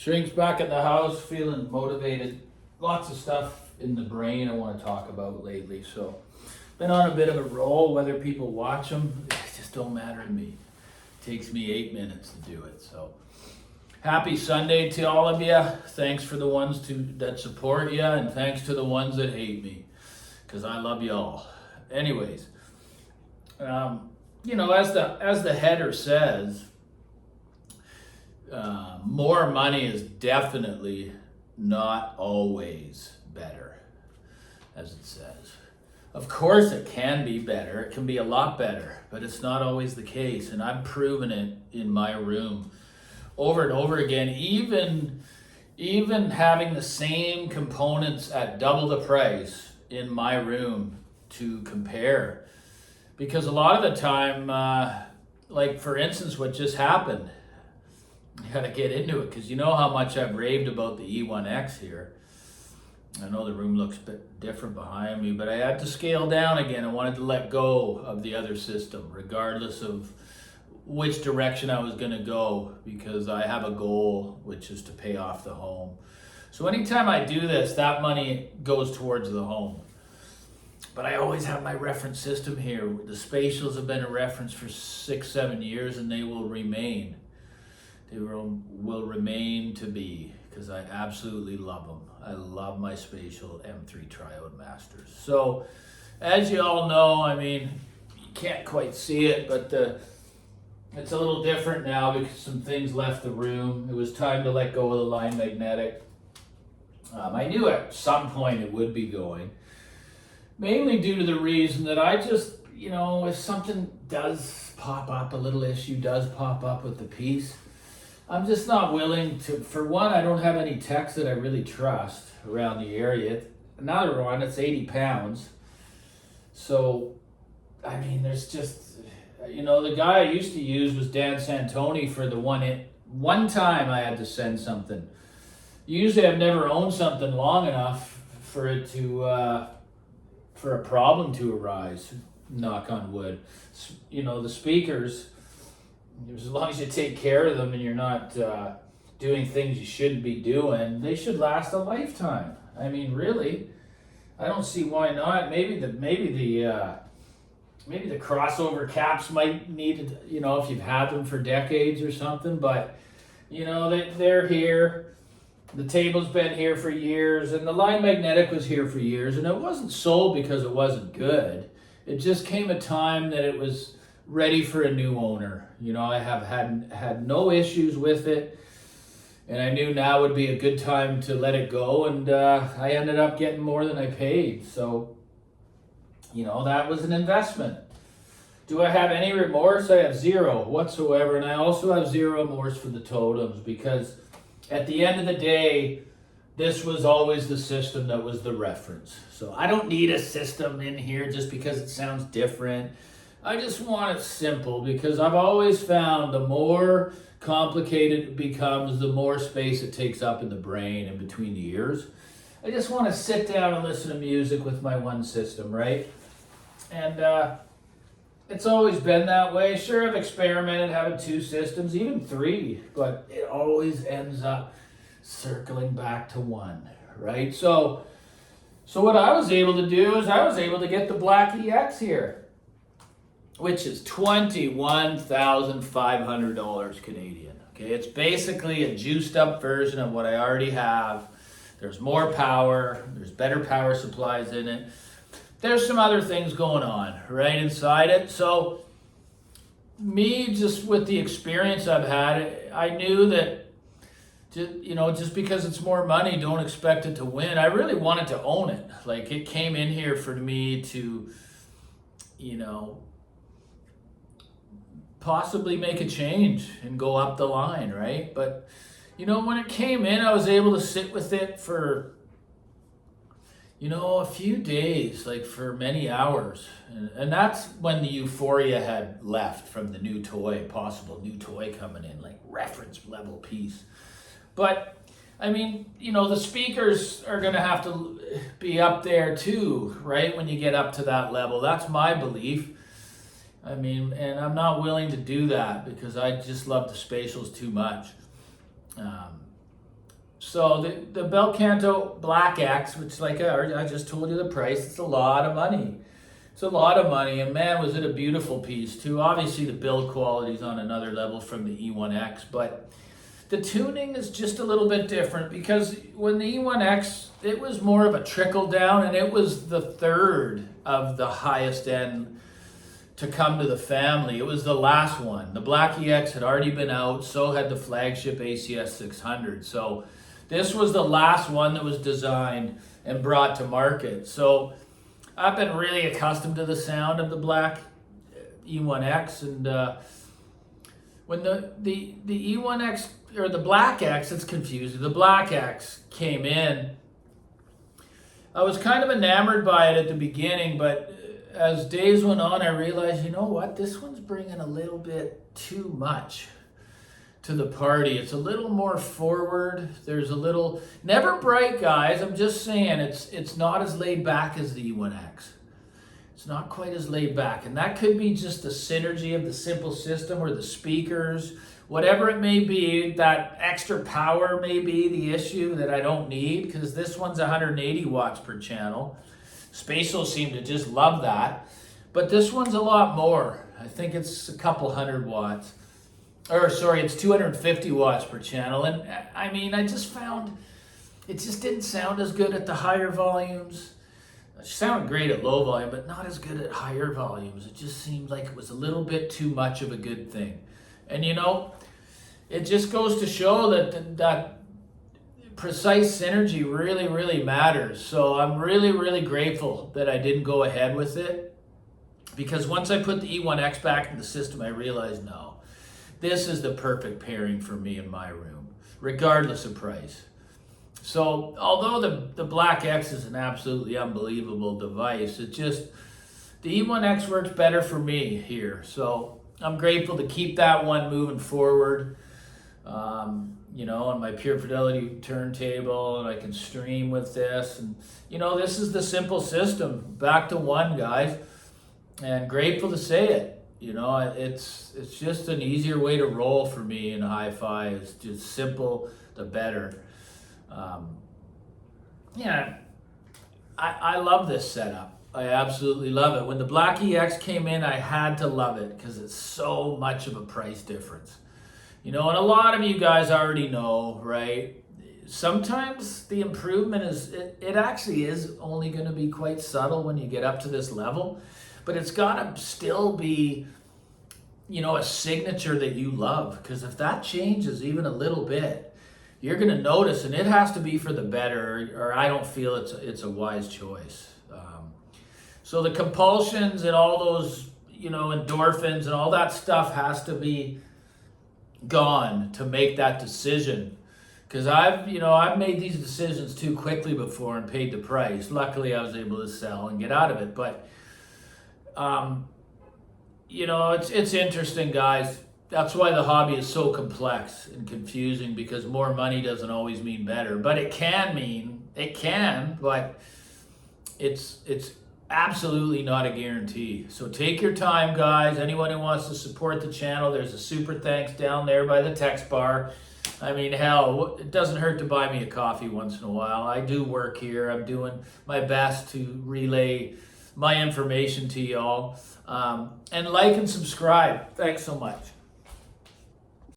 Shrink's back at the house, feeling motivated. Lots of stuff in the brain I want to talk about lately. So, been on a bit of a roll. Whether people watch them, it just don't matter to me. It takes me 8 minutes to do it. So, happy Sunday to all of you. Thanks for the ones that support you, and thanks to the ones that hate me, because I love you all. Anyways, as the header says, more money is definitely not always better, as it says. Of course it can be better, it can be a lot better, but it's not always the case, and I've proven it in my room over and over again, even having the same components at double the price in my room to compare. Because a lot of the time, like for instance, what just happened, you gotta get into it, because you know how much I've raved about the E1X here. I know the room looks a bit different behind me, but I had to scale down again. I wanted to let go of the other system, regardless of which direction I was gonna go, because I have a goal, which is to pay off the home. So anytime I do this, that money goes towards the home. But I always have my reference system here. The spatials have been a reference for 6-7 years, and they will remain. They will remain to be, because I absolutely love them. I love my spatial M3 Triode Masters. So, as you all know, I mean, you can't quite see it, but it's a little different now because some things left the room. It was time to let go of the line magnetic. I knew at some point it would be going, mainly due to the reason that I just, if something does pop up, a little issue does pop up with the piece, I'm just not willing to. For one, I don't have any techs that I really trust around the area. Another one, it's 80 pounds. So, I mean, there's just, the guy I used to use was Dan Santoni for the one time I had to send something. Usually I've never owned something long enough for it to, for a problem to arise, knock on wood. The speakers, as long as you take care of them and you're not doing things you shouldn't be doing, they should last a lifetime. I mean, really, I don't see why not. Maybe the crossover caps might need, if you've had them for decades or something. But they're here. The table's been here for years, and the line magnetic was here for years, and it wasn't sold because it wasn't good. It just came a time that it was ready for a new owner. I have had no issues with it, and I knew now would be a good time to let it go, and I ended up getting more than I paid. So, that was an investment. Do I have any remorse? I have zero whatsoever, and I also have zero remorse for the totems, because at the end of the day, this was always the system that was the reference. So I don't need a system in here just because it sounds different. I just want it simple, because I've always found the more complicated it becomes, the more space it takes up in the brain and between the ears. I just want to sit down and listen to music with my one system, right? And it's always been that way. Sure, I've experimented having 2 systems, even 3, but it always ends up circling back to 1, right? So what I was able to do is I was able to get the Black EX here, which is $21,500 Canadian. Okay, it's basically a juiced up version of what I already have. There's more power, there's better power supplies in it. There's some other things going on right inside it. So me, just with the experience I've had, I knew that, just because it's more money, don't expect it to win. I really wanted to own it. Like, it came in here for me to, possibly make a change and go up the line, right? But, when it came in, I was able to sit with it for, a few days, like for many hours. And that's when the euphoria had left from the new toy, possible new toy coming in, like reference level piece. But, I mean, the speakers are going to have to be up there too, right? When you get up to that level. That's my belief. I mean, and I'm not willing to do that because I just love the spatials too much. So the Bel Canto Black X, which like I just told you the price, it's a lot of money. It's a lot of money, and man, was it a beautiful piece too. Obviously, the build quality is on another level from the E1X, but the tuning is just a little bit different because when the E1X, it was more of a trickle down, and it was the third of the highest end to come to the family. It was the last one. The Black EX had already been out, so had the flagship ACS 600. So this was the last one that was designed and brought to market. So I've been really accustomed to the sound of the Black E1X, and when the E1X or the Black X, it's confusing. The Black X came in, I was kind of enamored by it at the beginning, but as days went on, I realized, you know what, this one's bringing a little bit too much to the party. It's a little more forward. There's a little, never bright, guys. I'm just saying it's not as laid back as the E1X. It's not quite as laid back. And that could be just the synergy of the simple system or the speakers, whatever it may be. That extra power may be the issue that I don't need, because this one's 180 watts per channel. Spaceos seem to just love that. But this one's a lot more. I think it's a couple hundred watts. Or sorry, it's 250 watts per channel. And I mean, I just found it just didn't sound as good at the higher volumes. It sounded great at low volume, but not as good at higher volumes. It just seemed like it was a little bit too much of a good thing. And you know, it just goes to show that precise synergy really, really matters. So I'm really, really grateful that I didn't go ahead with it, because once I put the E1X back in the system, I realized, no, this is the perfect pairing for me in my room, regardless of price. So although the Black X is an absolutely unbelievable device, the E1X works better for me here. So I'm grateful to keep that one moving forward. You know, on my Pure Fidelity turntable, and I can stream with this. And you know, this is the simple system. Back to one, guys, and grateful to say it. You know, it's just an easier way to roll for me in hi-fi. It's just simple, the better. Yeah, I love this setup. I absolutely love it. When the Black EX came in, I had to love it because it's so much of a price difference. You know, and a lot of you guys already know, right? Sometimes the improvement it actually is only going to be quite subtle when you get up to this level. But it's got to still be, you know, a signature that you love. Because if that changes even a little bit, you're going to notice, and it has to be for the better, or I don't feel it's a wise choice. So the compulsions and all those, you know, endorphins and all that stuff has to be gone to make that decision. Because I've made these decisions too quickly before and paid the price. Luckily, I was able to sell and get out of it. But you know, it's interesting, guys. That's why the hobby is so complex and confusing, because more money doesn't always mean better. But it can, but it's absolutely not a guarantee. So take your time, guys. Anyone who wants to support the channel, there's a super thanks down there by the text bar. I mean, hell, it doesn't hurt to buy me a coffee once in a while. I do work here. I'm doing my best to relay my information to y'all. And like and subscribe. Thanks so much.